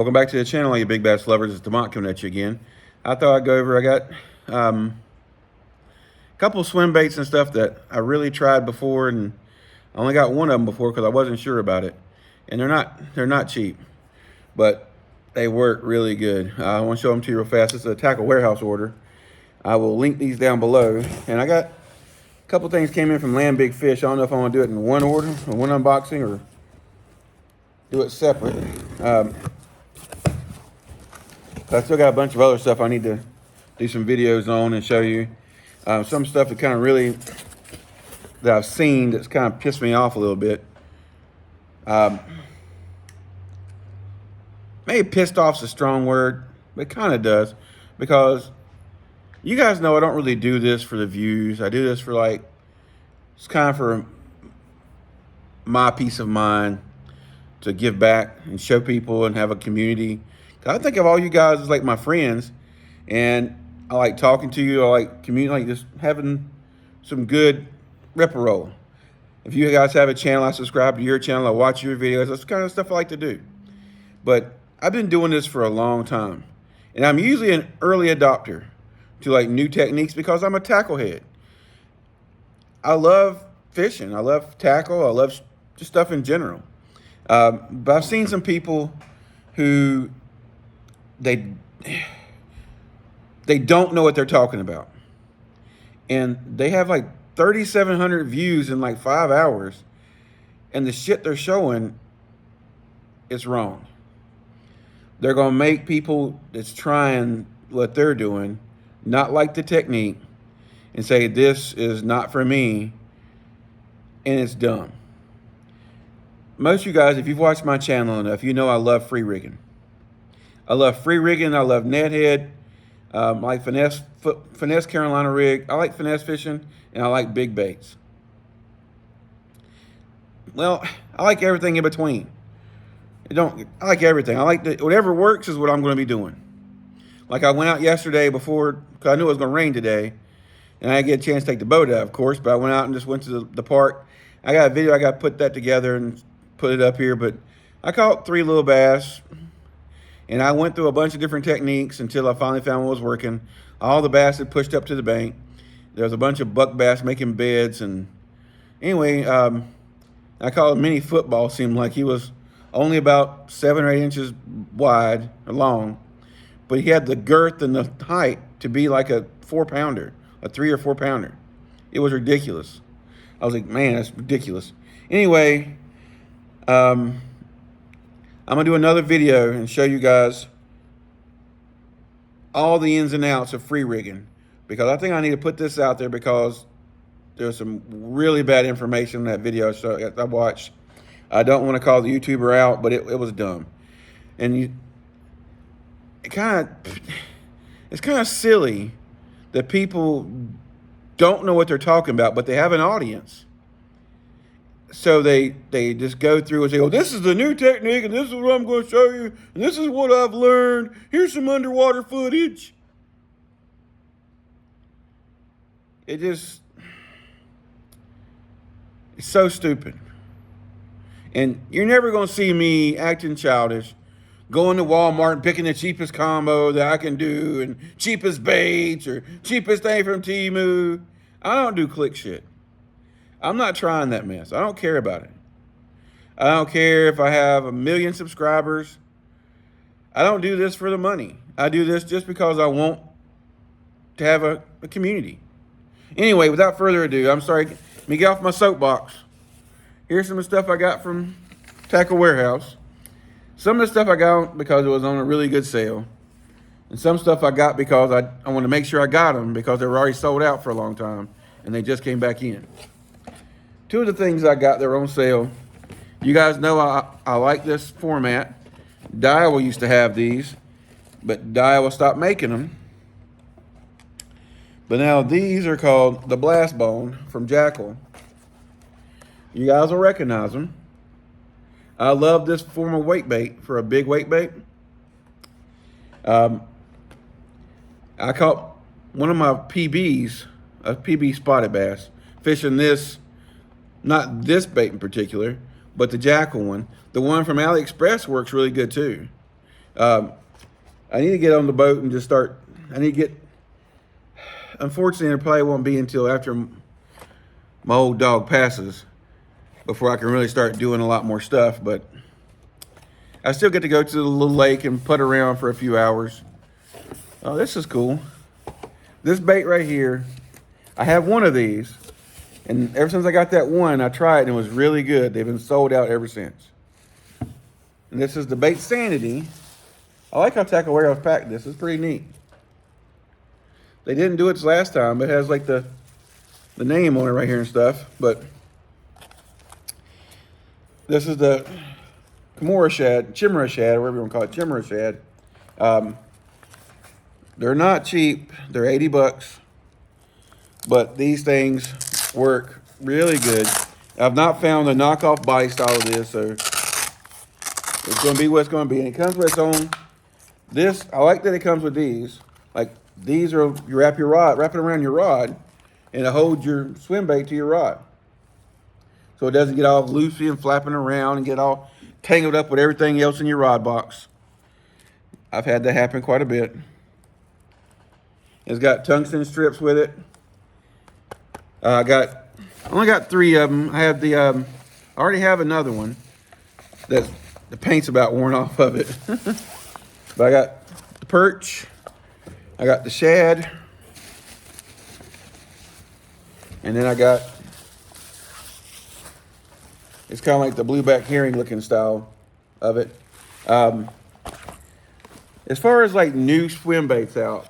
Welcome back to the channel, all you big bass lovers. It's Demont coming at you again. I thought I'd go over, I got a couple of swim baits and stuff that I really tried before, and I only got one of them before because I wasn't sure about it. And they're not cheap, but they work really good. I want to show them to you real fast. This is a tackle warehouse order. I will link these down below. And I got a couple things came in from Land Big Fish. I don't know if I want to do it in one order or one unboxing or do it separate. I still got a bunch of other stuff I need to do some videos on and show you. Some stuff that kind of really, that I've seen that's kind of pissed me off a little bit. Maybe pissed off's a strong word, but it kind of does. Because you guys know I don't really do this for the views. I do this for it's kind of for my peace of mind, to give back and show people and have a community. I think of all you guys as like my friends, and I like talking to you. I like community, like just having some good rip-a-roll. If you guys have a channel, I subscribe to your channel, I watch your videos. That's the kind of stuff I like to do. But I've been doing this for a long time, and I'm usually an early adopter to like new techniques because I'm a tackle head. I love fishing. I love tackle. I love just stuff in general. But I've seen some people who they don't know what they're talking about, and they have like 3,700 views in like 5 hours, and the shit they're showing is wrong. They're gonna make people that's trying what they're doing not like the technique and say this is not for me, and it's dumb. Most of you guys, if you've watched my channel enough, you know I love free rigging. I love free rigging. I love net head. I like finesse Carolina rig. I like finesse fishing, and I like big baits. Well, I like everything in between. I like everything. I like whatever works is what I'm going to be doing. Like I went out yesterday before, because I knew it was going to rain today, and I didn't get a chance to take the boat out, of course, but I went out and just went to the park. I got a video. I got to put that together and put it up here, but I caught 3 little bass. And I went through a bunch of different techniques until I finally found what was working. All the bass had pushed up to the bank. There was a bunch of buck bass making beds. And anyway, I called a mini football. Seemed like he was only about 7 or 8 inches wide or long. But he had the girth and the height to be like a 4-pounder, a 3 or 4 pounder. It was ridiculous. I was like, man, that's ridiculous. Anyway, I'm going to do another video and show you guys all the ins and outs of free rigging, because I think I need to put this out there because there's some really bad information in that video I watched. I don't want to call the YouTuber out, but it was dumb. And it's kind of silly that people don't know what they're talking about, but they have an audience. So they just go through and say, oh, this is the new technique, and this is what I'm going to show you, and this is what I've learned. Here's some underwater footage. It's so stupid. And you're never going to see me acting childish, going to Walmart and picking the cheapest combo that I can do, and cheapest baits, or cheapest thing from Temu. I don't do click shit. I'm not trying that mess. I don't care about it. I don't care if I have 1 million subscribers. I don't do this for the money. I do this just because I want to have a community. Anyway, without further ado, I'm sorry. Let me get off my soapbox. Here's some of the stuff I got from Tackle Warehouse. Some of the stuff I got because it was on a really good sale. And some stuff I got because I want to make sure I got them because they were already sold out for a long time. And they just came back in. 2 of the things I got that were on sale. You guys know I like this format. Daiwa used to have these, but Daiwa stopped making them. But now these are called the Blast Bone from Jackal. You guys will recognize them. I love this form of weight bait for a big weight bait. I caught one of my PBs, a PB spotted bass, fishing this, not this bait in particular, but the Jackal one. The one from AliExpress works really good too. I need to get on the boat and just start. I need to get. Unfortunately, it probably won't be until after my old dog passes before I can really start doing a lot more stuff. But I still get to go to the little lake and putt around for a few hours. Oh, this is cool. This bait right here, I have one of these. And ever since I got that one, I tried and it was really good. They've been sold out ever since. And this is the Bait Sanity. I like how Tackle Warehouse packed this. It's pretty neat. They didn't do it this last time, but it has like the name on it right here and stuff. But this is the Chimera shad, or whatever you want to call it, Chimera shad. They're not cheap. They're 80 bucks. But these things work really good. I've not found a knockoff bite style of this, so it's going to be what it's going to be. And it comes with its own. This, I like that it comes with these. Like, these are, you wrap it around your rod, and it holds your swim bait to your rod. So it doesn't get all loosey and flapping around and get all tangled up with everything else in your rod box. I've had that happen quite a bit. It's got tungsten strips with it. I only got 3 of them. I have I already have another one that the paint's about worn off of it. But I got the perch, I got the shad, and then I got, it's kind of like the blueback herring looking style of it. As far as like new swim baits out,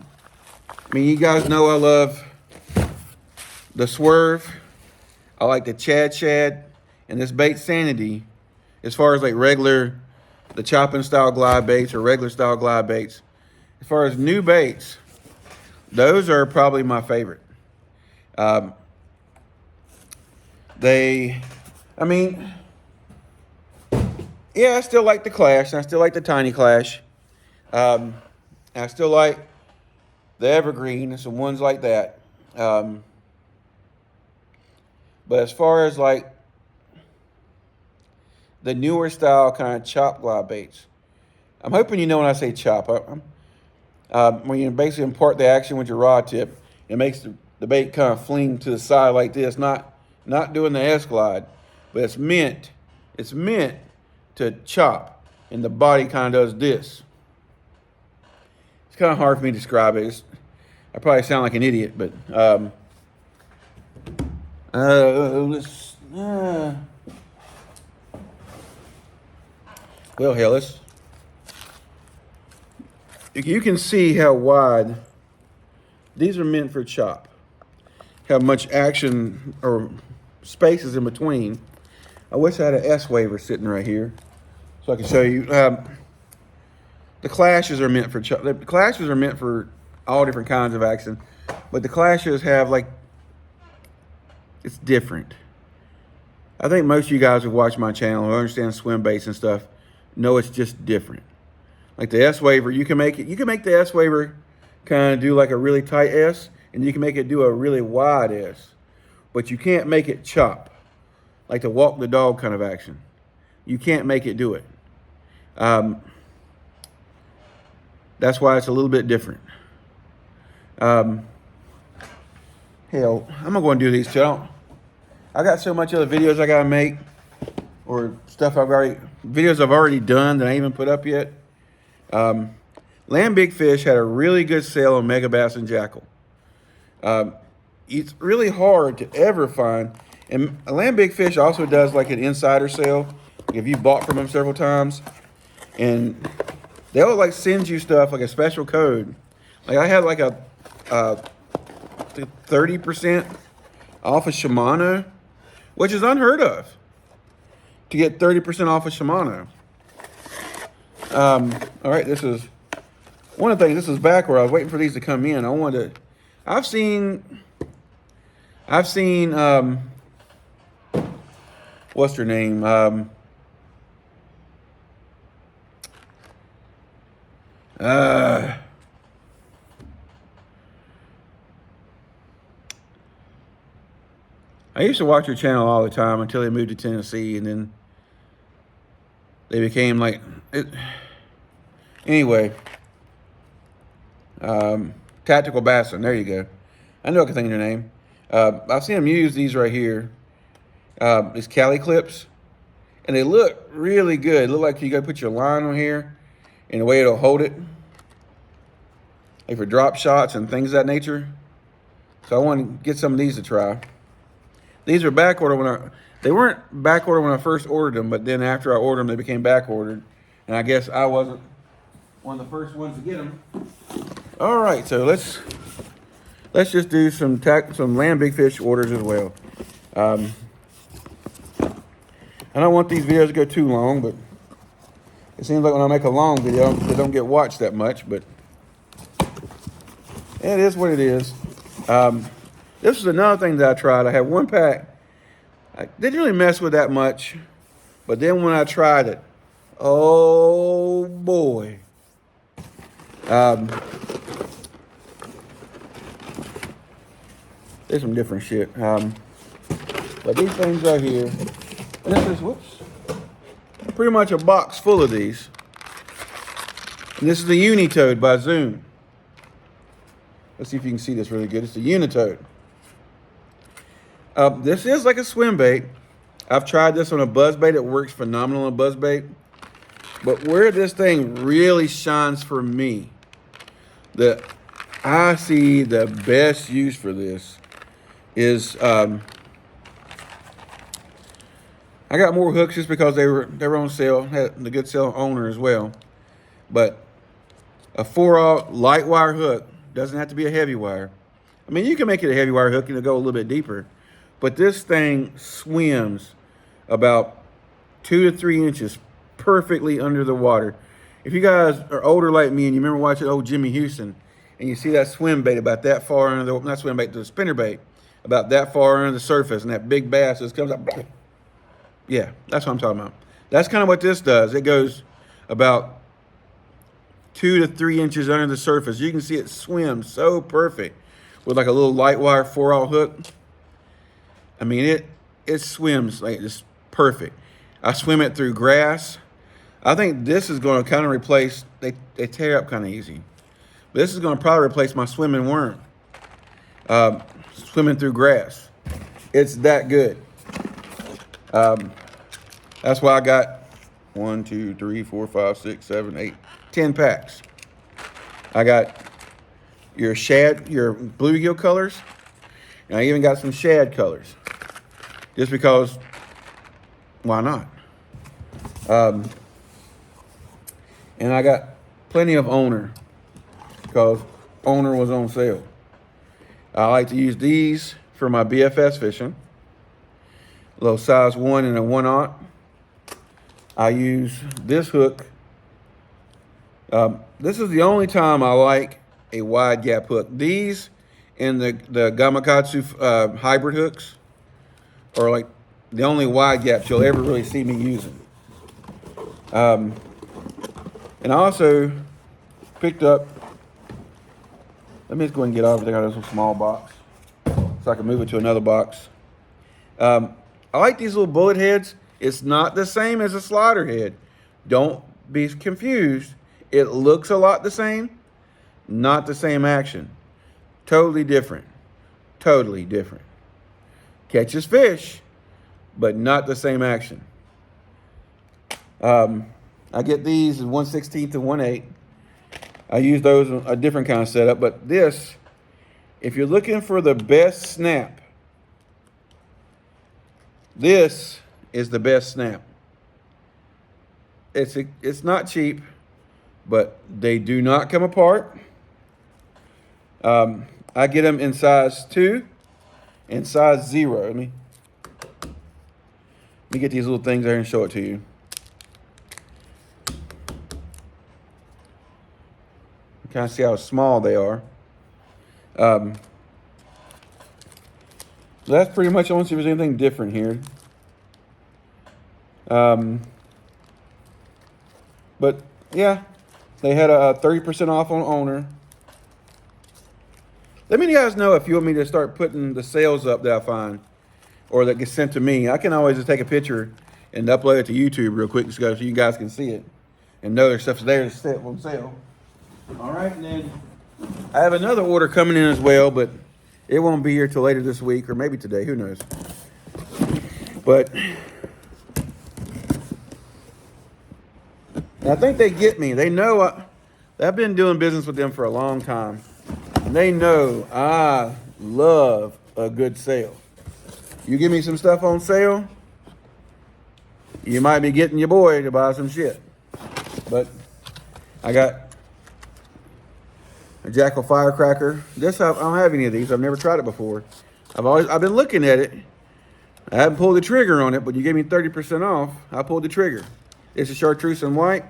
I mean, you guys know I love the Swerve. I like the Chad Shad and this Bait Sanity. As far as like the chopping style glide baits or regular style glide baits. As far as new baits, those are probably my favorite. I mean, yeah, I still like the Clash, and I still like the Tiny Clash. I still like the Evergreen and some ones like that. But as far as like the newer style kind of chop glide baits, I'm hoping you know when I say chop. When you basically impart the action with your rod tip, it makes the bait kind of fling to the side like this. Not doing the S glide, but it's meant to chop, and the body kind of does this. It's kind of hard for me to describe it. I probably sound like an idiot, but well, hell, you can see how wide these are meant for chop. How much action or space is in between. I wish I had an S waver sitting right here so I can show you. The Clashes are meant for chop. The Clashes are meant for all different kinds of action, but the Clashes have like, it's different. I think most of you guys who watch my channel who understand swim baits and stuff know it's just different. Like the S waver, you can make the S waver kind of do like a really tight S, and you can make it do a really wide S, but you can't make it chop, like the walk the dog kind of action. You can't make it do it. That's why it's a little bit different. Hell, I'm gonna go and do these too. I got so much other videos I gotta make, or videos I've already done that I ain't even put up yet. Land Big Fish had a really good sale on Mega Bass and Jackal. It's really hard to ever find, and Land Big Fish also does like an insider sale if you bought from them several times, and they'll like send you stuff like a special code. Like I had like a 30% off of Shimano, which is unheard of, to get 30% off of Shimano. All right, this is one of the things. This is back where I was waiting for these to come in. I've seen what's her name? I used to watch her channel all the time until they moved to Tennessee, and then they became like Anyway, Tactical Bassin. There you go. I know I can think of your name. I've seen them use these right here. These Cali clips. And they look really good. They look like you got to put your line on here. And the way it'll hold it. Like for drop shots and things of that nature. So I want to get some of these to try. These are back ordered they weren't back ordered when I first ordered them, but then after I ordered them, they became back ordered. And I guess I wasn't one of the first ones to get them. All right, so let's just do some land big fish orders as well. I don't want these videos to go too long, but it seems like when I make a long video, they don't get watched that much, but it is what it is. This is another thing that I tried. I had one pack. I didn't really mess with that much, but then when I tried it, oh boy. There's some different shit. But these things right here, and this is, pretty much a box full of these. And this is the Unitoad by Zoom. Let's see if you can see this really good. It's the Unitoad. This is like a swim bait. I've tried this on a buzzbait. It works phenomenal on a buzzbait. But where this thing really shines for me, that I see the best use for this is I got more hooks just because they were on sale. Had the good sale owner as well. But a 4/0 light wire hook doesn't have to be a heavy wire. I mean, you can make it a heavy wire hook and it'll go a little bit deeper. But this thing swims about 2 to 3 inches perfectly under the water. If you guys are older like me and you remember watching old Jimmy Houston and you see that swim bait about that far under the, not swim bait, the spinner bait, about that far under the surface and that big bass just comes up. Yeah, that's what I'm talking about. That's kind of what this does. It goes about 2 to 3 inches under the surface. You can see it swim so perfect with like a little light wire 4/0 hook. I mean, it swims like just perfect. I swim it through grass. I think this is going to kind of replace, they tear up kind of easy. But this is going to probably replace my swimming worm. Swimming through grass. It's that good. That's why I got 1, 2, 3, 4, 5, 6, 7, 8, 10 packs. I got your bluegill colors, and I even got some shad colors. Just because, why not? And I got plenty of owner because owner was on sale. I like to use these for my BFS fishing. A little size 1 and a 1/0. I use this hook. This is the only time I like a wide gap hook. These and the Gamakatsu hybrid hooks are like the only wide gaps you'll ever really see me using. And I also picked up, let me just go ahead and get everything out of this small box so I can move it to another box. I like these little bullet heads. It's not the same as a slider head. Don't be confused. It looks a lot the same, not the same action. Totally different. Totally different. Catches fish, but not the same action. I get these in 1/16 and 1/8. I use those in a different kind of setup, but this, if you're looking for the best snap, this is the best snap. It's not cheap, but they do not come apart. I get them in size 2 and size 0. Let me get these little things there and show it to you. Kind of see how small they are. So that's pretty much, I want to see if there's anything different here. But yeah, they had a 30% off on owner. Let me guys know if you want me to start putting the sales up that I find or that gets sent to me. I can always just take a picture and upload it to YouTube real quick so you guys can see it. and know their stuff's there to sit on sale. All right, and then I have another order coming in as well, but it won't be here till later this week or maybe today. Who knows? But I think they get me. They know I've been doing business with them for a long time. And they know I love a good sale. You give me some stuff on sale, you might be getting your boy to buy some shit. But I got a Jackal firecracker. I don't have any of these. I've never tried it before. I've been looking at it. I haven't pulled the trigger on it, but you gave me 30% off. I pulled the trigger. It's a chartreuse and white.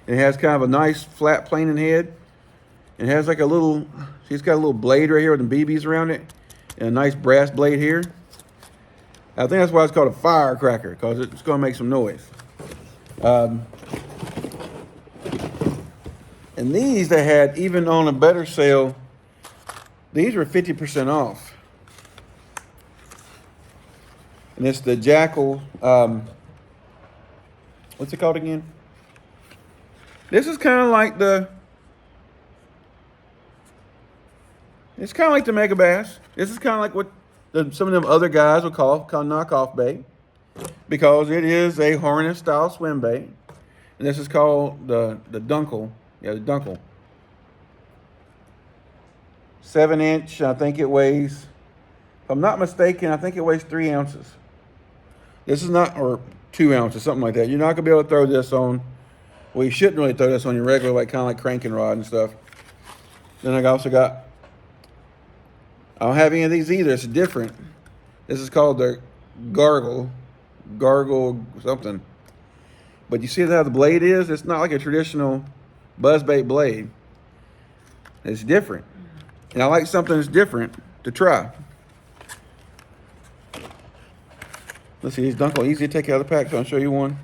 It has kind of a nice flat planing head. It has like a little, it's got a little blade right here with the BBs around it. And a nice brass blade here. I think that's why it's called a firecracker, because it's going to make some noise. And these they had, even on a better sale, these were 50% off. And it's the Jackal, what's it called again? This is kind of like it's kind of like the Mega Bass. This is kind of like what some of them other guys would call knockoff bait, because it is a harness style swim bait. And this is called the Dunkel. Yeah, the Dunkel. 7-inch, I think it weighs, if I'm not mistaken, I think it weighs 3 ounces. This is not, or 2 ounces, something like that. You're not gonna be able to throw this on, well, you shouldn't really throw this on your regular, like kind of like cranking rod and stuff. Then I also got, I don't have any of these either. It's different. This is called the Gargle something. But you see how the blade is? It's not like a traditional buzzbait blade. It's different. And I like something that's different to try. Let's see, these Dunkel easy to take out of the pack, so I'll show you one.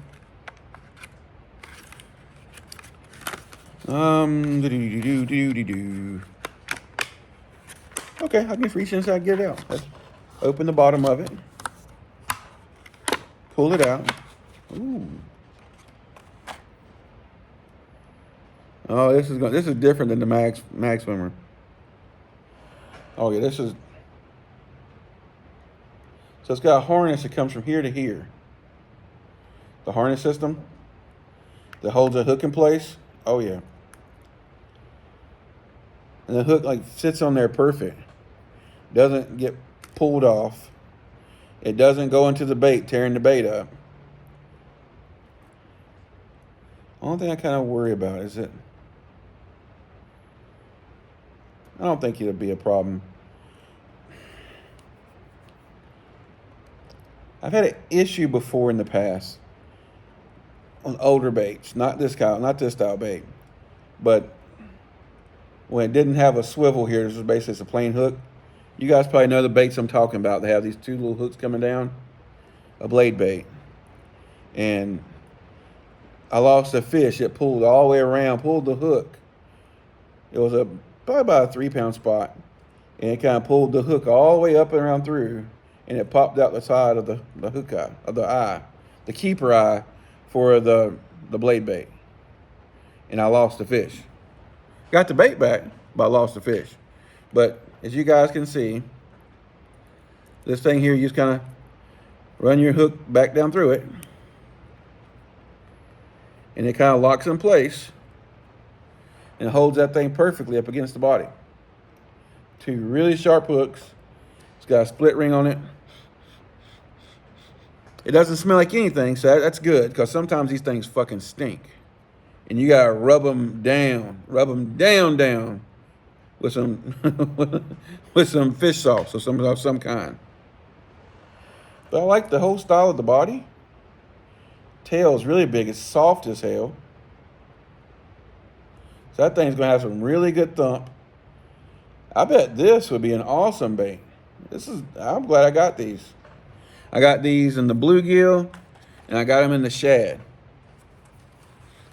Okay, I can just reach inside and get it out. Let's open the bottom of it. Pull it out. Ooh. Oh, this is different than the mag swimmer. Oh yeah, so it's got a harness that comes from here to here. The harness system that holds a hook in place. Oh yeah. And the hook like sits on there perfect. Doesn't get pulled off. It doesn't go into the bait, tearing the bait up. Only thing I kind of worry about is that I don't think it'll be a problem. I've had an issue before in the past on older baits, not this style bait, but when it didn't have a swivel here, this was basically just a plain hook. You guys probably know the baits I'm talking about. They have these two little hooks coming down, a blade bait. And I lost a fish. It pulled all the way around, pulled the hook. It was probably about a 3-pound spot. And it kind of pulled the hook all the way up and around through. And it popped out the side of the hook eye, of the eye, the keeper eye for the blade bait. And I lost the fish. Got the bait back, but I lost the fish. But as you guys can see, this thing here, you just kind of run your hook back down through it. And it kind of locks in place and holds that thing perfectly up against the body. 2 really sharp hooks. It's got a split ring on it. It doesn't smell like anything, so that's good, because sometimes these things fucking stink. And you gotta rub them down with some with some fish sauce or something of some kind. But I like the whole style of the body. Tail is really big. It's soft as hell. So that thing's gonna have some really good thump. I bet this would be an awesome bait. I'm glad I got these. I got these in the bluegill, and I got them in the shad.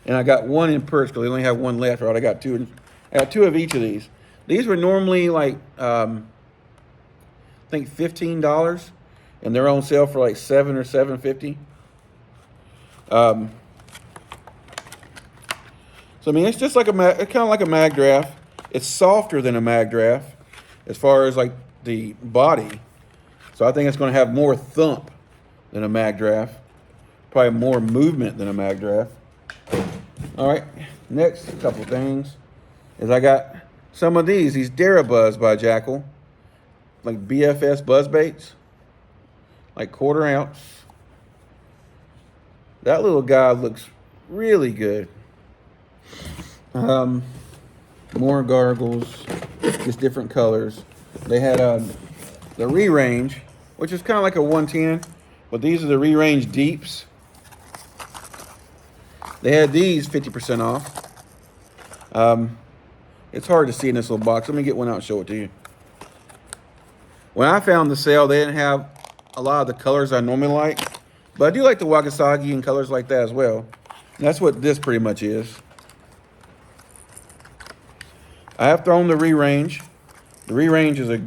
And I got one in perch, because they only have one left. Right? I got 2 of each of these. These were normally like, I think $15, and they're on sale for like $7 or $7.50. So I mean, it's just like it's kind of like a mag draft. It's softer than a mag draft as far as like the body. So I think it's going to have more thump than a mag draft. Probably more movement than a mag draft. All right, next couple things is I got some of these Darabuzz by Jackal, like BFS Buzzbaits, like 1/4 ounce. That little guy looks really good. More gargles, just different colors. They had the re-range, which is kind of like a 110, but these are the re-range deeps. They had these 50% off. It's hard to see in this little box. Let me get one out and show it to you. When I found the sale, they didn't have a lot of the colors I normally like, but I do like the Wakasagi and colors like that as well. And that's what this pretty much is. I have thrown the re-range. The re-range is a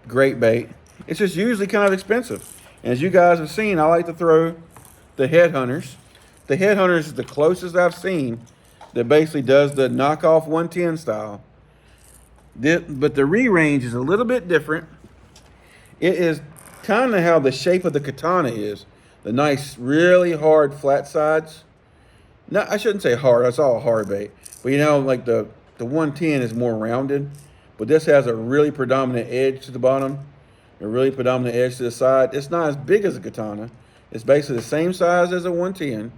great bait. It's just usually kind of expensive. And as you guys have seen, I like to throw the Headhunters. The Headhunters is the closest I've seen that basically does the knockoff 110 style. But the re-range is a little bit different. It is kind of how the shape of the katana is. The nice, really hard flat sides. No, I shouldn't say hard. That's all hard bait. But you know, like the 110 is more rounded. But this has a really predominant edge to the bottom. A really predominant edge to the side. It's not as big as a katana. It's basically the same size as a 110.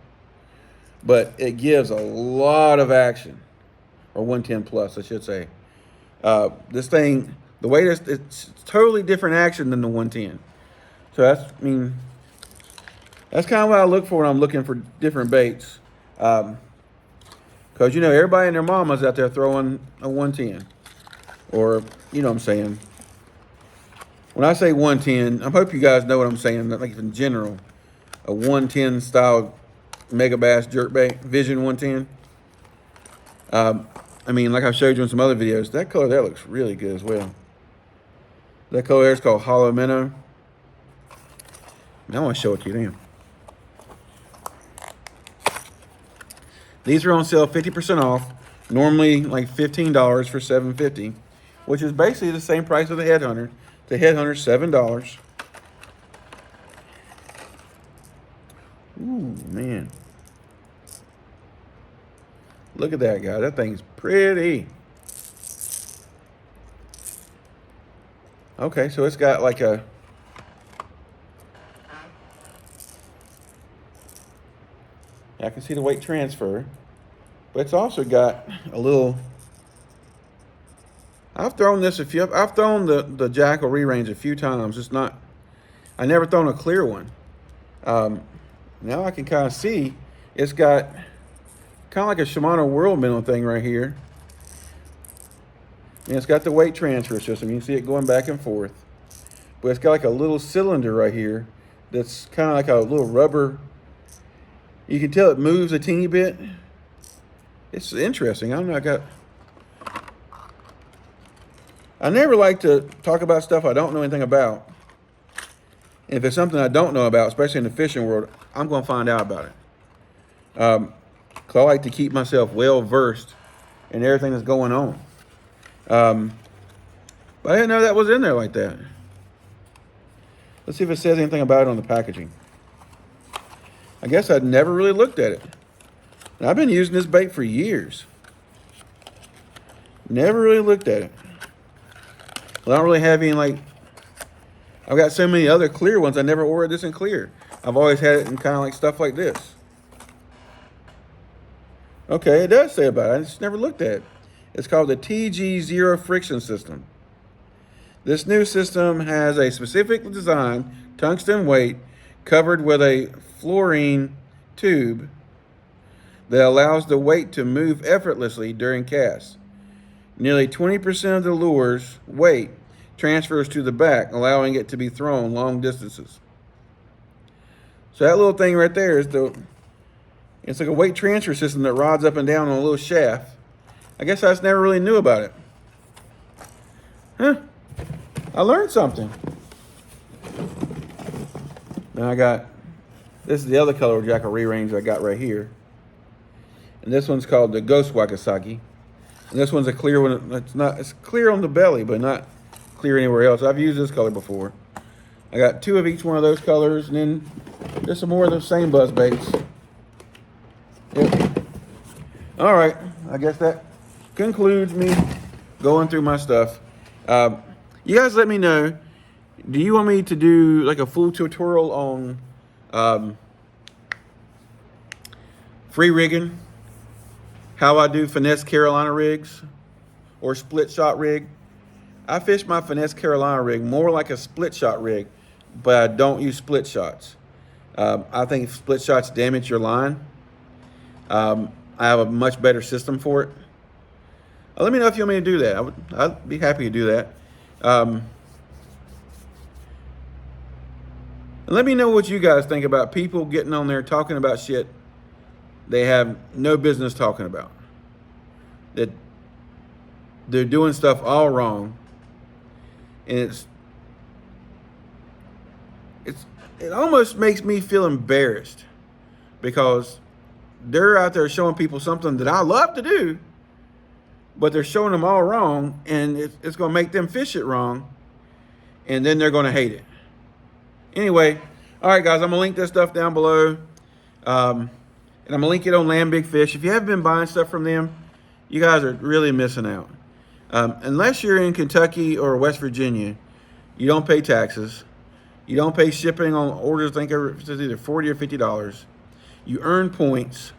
But it gives a lot of action. Or 110 plus, I should say. This thing, the way it's totally different action than the 110. So that's kind of what I look for when I'm looking for different baits. Because, you know, everybody and their mama's out there throwing a 110. Or, you know what I'm saying. When I say 110, I hope you guys know what I'm saying. Like in general, a 110 style Mega Bass Jerkbait, Vision 110. I mean, like I showed you in some other videos, that color there looks really good as well. That color there is called Hollow Minnow. Now I want to show it to you then. These are on sale 50% off. Normally like $15 for $7.50, which is basically the same price of the Headhunter. The Headhunter's $7. Ooh, man. Look at that guy. That thing's pretty. Okay, so it's got like a... I can see the weight transfer. But it's also got a little... I've thrown this a few... I've thrown the Jackal re-range a few times. It's not... I never thrown a clear one. Now I can kind of see it's got kind of like a Shimano World Minnow thing right here. And it's got the weight transfer system. You can see it going back and forth. But it's got like a little cylinder right here that's kind of like a little rubber. You can tell it moves a teeny bit. It's interesting. I don't know. I never like to talk about stuff I don't know anything about. If it's something I don't know about, especially in the fishing world, I'm going to find out about it. Because I like to keep myself well versed in everything that's going on. But I didn't know that was in there like that. Let's see if it says anything about it on the packaging. I guess I'd never really looked at it. And I've been using this bait for years. Never really looked at it. Well, I don't really have any like... I've got so many other clear ones. I never ordered this in clear. I've always had it in kind of like stuff like this. Okay, it does say about it. I just never looked at it. It's called the TG Zero Friction System. This new system has a specifically designed tungsten weight covered with a fluorine tube that allows the weight to move effortlessly during casts. Nearly 20% of the lure's weight transfers to the back, allowing it to be thrown long distances. So that little thing right there is it's like a weight transfer system that rods up and down on a little shaft. I guess I just never really knew about it. Huh. I learned something. Then I got, this is the other color Jackal re-range I got right here. And this one's called the Ghost Wakasagi. And this one's a clear one. It's clear on the belly, but not clear anywhere else. I've used this color before. I got 2 of each one of those colors, and then there's some more of the same buzz baits. Yep. All right, I guess that concludes me going through my stuff. You guys let me know, do you want me to do like a full tutorial on free rigging, how I do finesse Carolina rigs or split shot rig? I fish my finesse Carolina rig more like a split shot rig, but I don't use split shots. I think split shots damage your line. I have a much better system for it. Let me know if you want me to do that. I'd be happy to do that. And let me know what you guys think about people getting on there talking about shit they have no business talking about. That they're doing stuff all wrong. And it almost makes me feel embarrassed, because they're out there showing people something that I love to do, but they're showing them all wrong, and it's going to make them fish it wrong, and then they're going to hate it. Anyway, all right, guys, I'm going to link this stuff down below, and I'm going to link it on Land Big Fish. If you haven't been buying stuff from them, you guys are really missing out. Unless you're in Kentucky or West Virginia, you don't pay taxes. You don't pay shipping on orders. I think it's either $40 or $50. You earn points.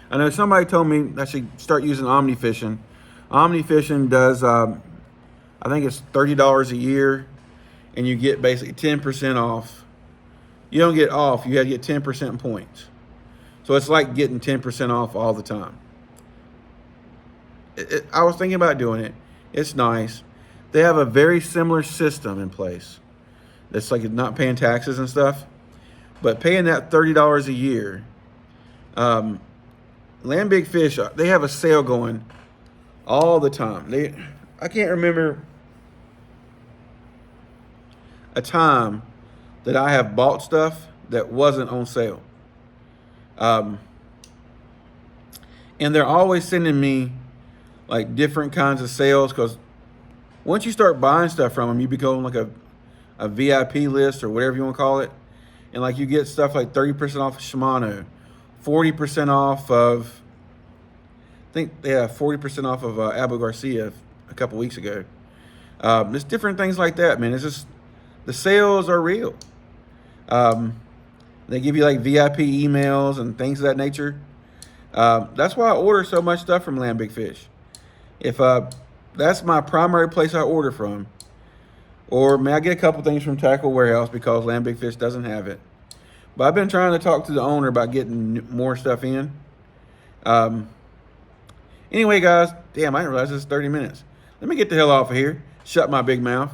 I know somebody told me I should start using Omni Fishing. Omni Fishing does, I think it's $30 a year, and you get basically 10% off. You don't get off, you have to get 10% points. So it's like getting 10% off all the time. I was thinking about doing it. It's nice. They have a very similar system in place. That's like not paying taxes and stuff, but paying that $30 a year. Land Big Fish, they have a sale going all the time. I can't remember a time that I have bought stuff that wasn't on sale. And they're always sending me like different kinds of sales, because once you start buying stuff from them, you become like a VIP list or whatever you want to call it. And like you get stuff like 30% off of Shimano, 40% off of, I think they have 40% off of Abu Garcia a couple weeks ago. There's different things like that, man. It's just, the sales are real. They give you like VIP emails and things of that nature. That's why I order so much stuff from Land Big Fish. If that's my primary place I order from. Or may I get a couple things from Tackle Warehouse because Land Big Fish doesn't have it. But I've been trying to talk to the owner about getting more stuff in. Anyway, guys, damn, I didn't realize this is 30 minutes. Let me get the hell off of here. Shut my big mouth.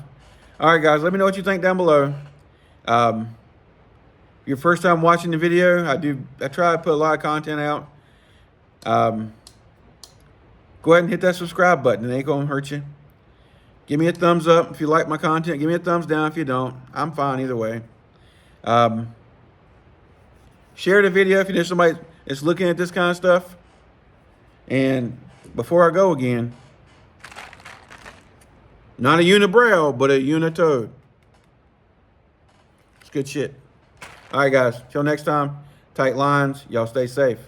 All right, guys, let me know what you think down below. Your first time watching the video, I try to put a lot of content out. Go ahead and hit that subscribe button. It ain't gonna hurt you. Give me a thumbs up if you like my content. Give me a thumbs down if you don't. I'm fine either way. Share the video if you know somebody that's looking at this kind of stuff. And before I go again, not a unibrow, but a unitoad. It's good shit. All right, guys. Till next time, tight lines. Y'all stay safe.